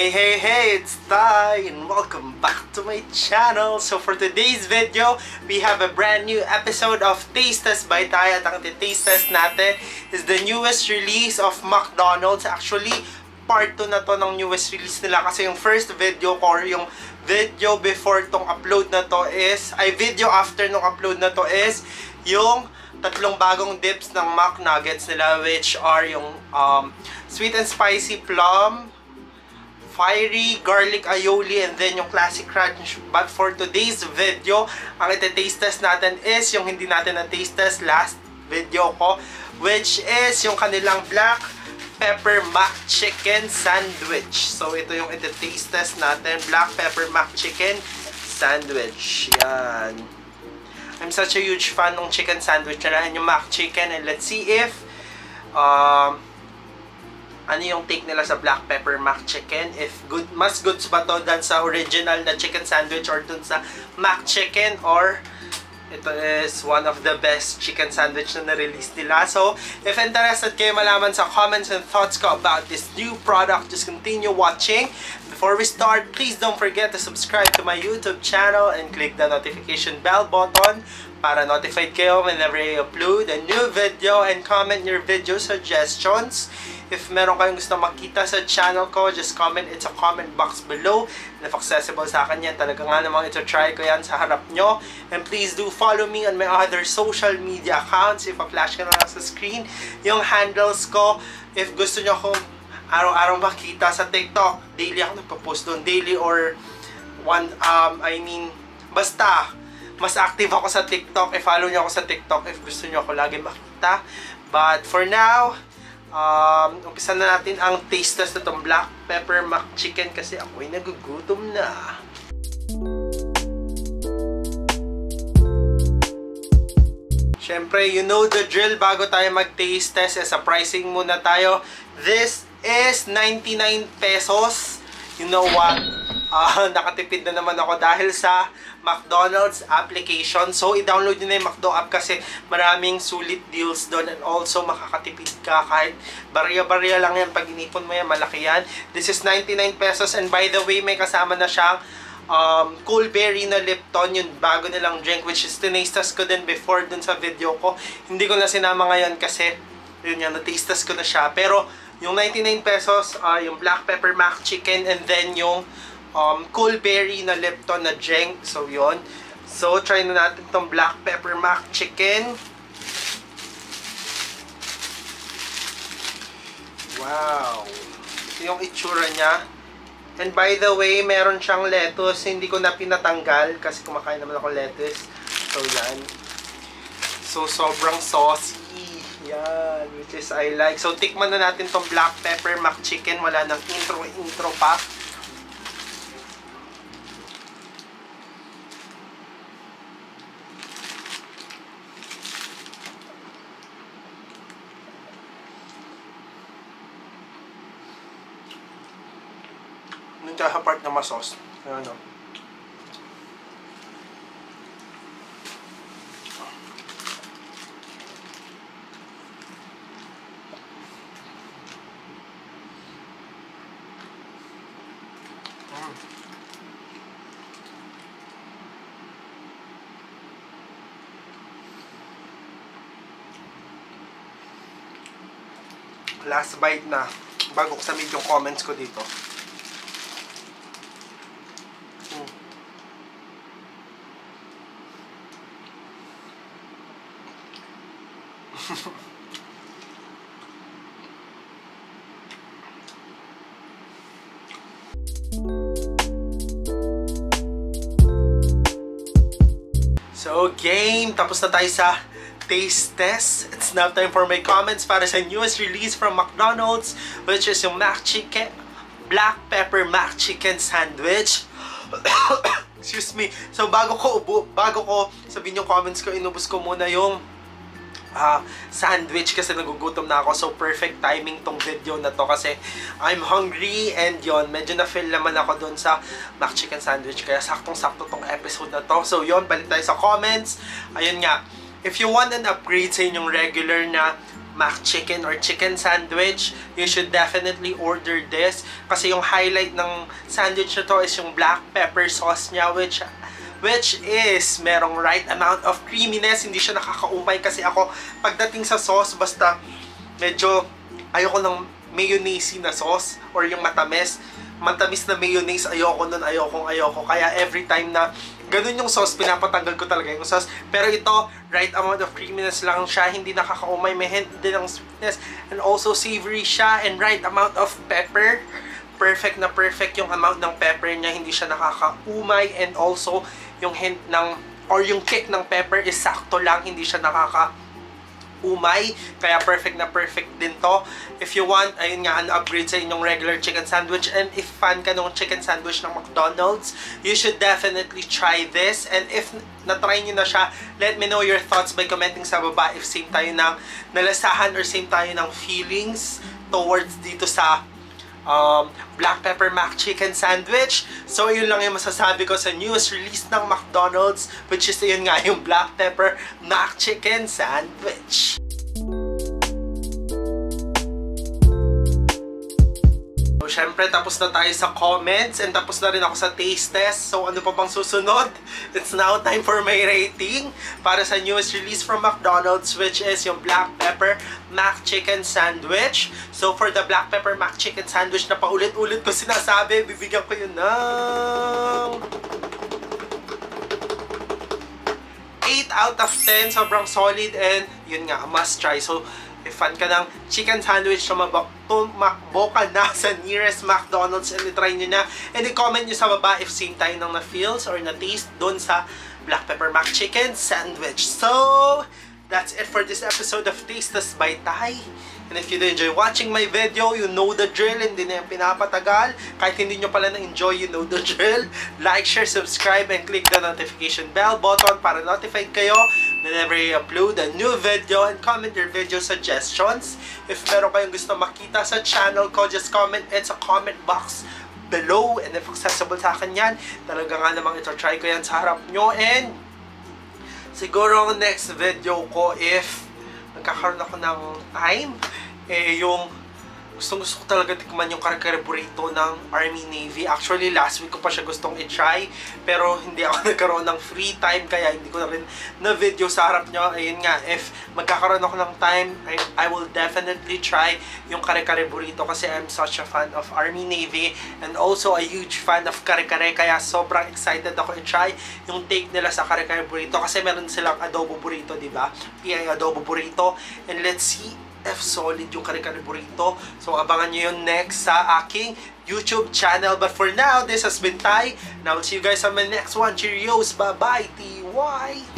Hey, it's Ty and welcome back to my channel. So for today's video, we have a brand new episode of Taste Test by Ty. At ang taste test natin is the newest release of McDonald's. Actually, part 2 na to ng newest release nila kasi yung first video ko or yung video before tong upload na to is, video after nung upload na to is yung tatlong bagong dips ng McNuggets nila, which are yung sweet and spicy plum, fiery garlic aioli, and then yung classic crunch. But for today's video, ang iti-taste test natin is yung hindi natin na-taste test last video ko, which is yung kanilang black pepper mac chicken sandwich. So ito yung iti-taste test natin, black pepper mac chicken sandwich. Yan. I'm such a huge fan ng chicken sandwich nila and yung mac chicken, and let's see if ano yung take nila sa black pepper mac chicken, if mas goods ba to than sa original na chicken sandwich or dun sa mac chicken, or ito is one of the best chicken sandwich na na-release nila. So if interested kayo malaman sa comments and thoughts ko about this new product, just continue watching. Before we start, please don't forget to subscribe to my YouTube channel and click the notification bell button para notified kayo whenever I upload a new video, and comment your video suggestions. If meron kayong gusto makita sa channel ko, just comment it sa comment box below. And if accessible sa akin yan, talaga nga namang ito-try ko yan sa harap nyo. And please do follow me on my other social media accounts. If a-flash ka na lang sa screen yung handles ko. If gusto nyo akong araw-araw makita sa TikTok, daily ako nagpo-post doon. Daily or basta mas active ako sa TikTok. I-follow nyo ako sa TikTok if gusto nyo ako lagi makita. But for now, umpisa na natin ang taste test na itong black pepper mac chicken kasi ako'y nagugutom na. Syempre, you know the drill. Bago tayo mag-taste test, sa pricing muna tayo. This is 99 pesos. You know what? Nakatipid na naman ako dahil sa McDonald's application. So, i-download nyo na yung McDo app kasi maraming sulit deals doon, and also makakatipid ka kahit barya-barya lang yan. Pag inipon mo yan, malaki yan. This is 99 pesos, and by the way, may kasama na siyang cool berry na Lipton, yung bago nilang drink, which is tinastas ko din before dun sa video ko. Hindi ko na sinama ngayon kasi yun yan, natastas ko na siya. Pero yung 99 pesos, yung black pepper mac chicken, and then yung cool berry na Lipton na drink. So yun. So try na natin tong black pepper mac chicken. Wow. Ito yung itsura niya. And by the way, meron siyang lettuce. Hindi ko na pinatanggal kasi kumakain naman ako lettuce. So yan. So sobrang saucy. Yan, which is I like. So tikman na natin tong black pepper mac chicken. Wala nang intro pa. Nung sa part na masos. Ayan o. Last bite na bago ko sabihin yung comments ko dito. So game, tapos na tayo sa taste test. It's now time for my comments para sa newest release from McDonald's, which is yung black pepper mac chicken sandwich. Excuse me. So bago ko sabihin yung comments ko, inubos ko muna yung sandwich kasi nagugutom na ako. So perfect timing tong video na to kasi I'm hungry, and yon, medyo na-feel naman ako dun sa mac chicken sandwich, kaya saktong-sakto tong episode na to. So yon, balik tayo sa comments. Ayun nga, if you want an upgrade sa inyong regular na mac chicken or chicken sandwich, you should definitely order this. Kasi yung highlight ng sandwich na to is yung black pepper sauce niya, which is merong right amount of creaminess. Hindi siya nakakaumay kasi ako pagdating sa sauce, basta medyo ayoko ng mayonnaise na sauce or yung matamis na mayonnaise, ayoko nun, ayoko. Kaya every time na ganun yung sauce, pinapatanggal ko talaga yung sauce. Pero ito, right amount of creaminess lang siya, hindi nakakaumay, may hint din ng sweetness, and also savory siya, and right amount of pepper. Perfect na perfect yung amount ng pepper niya, hindi siya nakakaumay, and also yung hint ng, or yung kick ng pepper is sakto lang, hindi siya nakakaumay. Kaya perfect na perfect din to. If you want, ayun nga, upgrade sa inyong regular chicken sandwich, and if fan ka ng chicken sandwich ng McDonald's, you should definitely try this. And if na-try nyo na siya, let me know your thoughts by commenting sa baba if same tayo ng nalasahan or same tayo ng feelings towards dito sa black pepper mac chicken sandwich. So yun lang yung masasabi ko sa newest release ng McDonald's, which is yun nga, yung black pepper mac chicken sandwich. So syempre tapos na tayo sa comments and tapos na rin ako sa taste test. So ano pa bang susunod? It's now time for my rating para sa newest release from McDonald's, which is yung black pepper mac chicken sandwich. So for the black pepper mac chicken sandwich na paulit-ulit ko sinasabi, bibigyan ko yun ng 8 out of 10. Sobrang solid and yun nga, must try. So if fan ka ng chicken sandwich, tumakbo ka na sa nearest McDonald's and i-try nyo na. And i-comment nyo sa baba if same tayo ng na-feels or na-taste doon sa black pepper mac chicken sandwich. So that's it for this episode of Tasteless by Ty. And if you did enjoy watching my video, you know the drill, hindi na yung pinapatagal. Kahit hindi nyo pala na-enjoy, you know the drill. Like, share, subscribe, and click the notification bell button para notified kayo whenever I upload a new video, and comment your video suggestions. If meron kayong gusto makita sa channel ko, just comment it sa comment box below. And if accessible sa akin yan, talaga nga namang ito try ko yan sa harap nyo. And siguro ang next video ko, if nagkakaroon ako ng time, yung gustong-gusto ko talaga tikman yung kare-kare burrito ng Army Navy. Actually, last week ko pa siya gustong i-try, pero hindi ako nagkaroon ng free time, kaya hindi ko na rin na-video sa harap nyo. Ayun nga, if magkakaroon ako ng time, I will definitely try yung kare-kare burrito kasi I'm such a fan of Army Navy and also a huge fan of kare-kare, kaya sobrang excited ako i-try yung take nila sa kare-kare burrito kasi meron silang adobo burrito, diba? PI adobo burrito, and let's see if solid yung kare-kare burrito. So abangan nyo yun next sa aking YouTube channel. But for now, this has been Ty, and I will see you guys on my next one. Cheerios! Bye-bye! TY!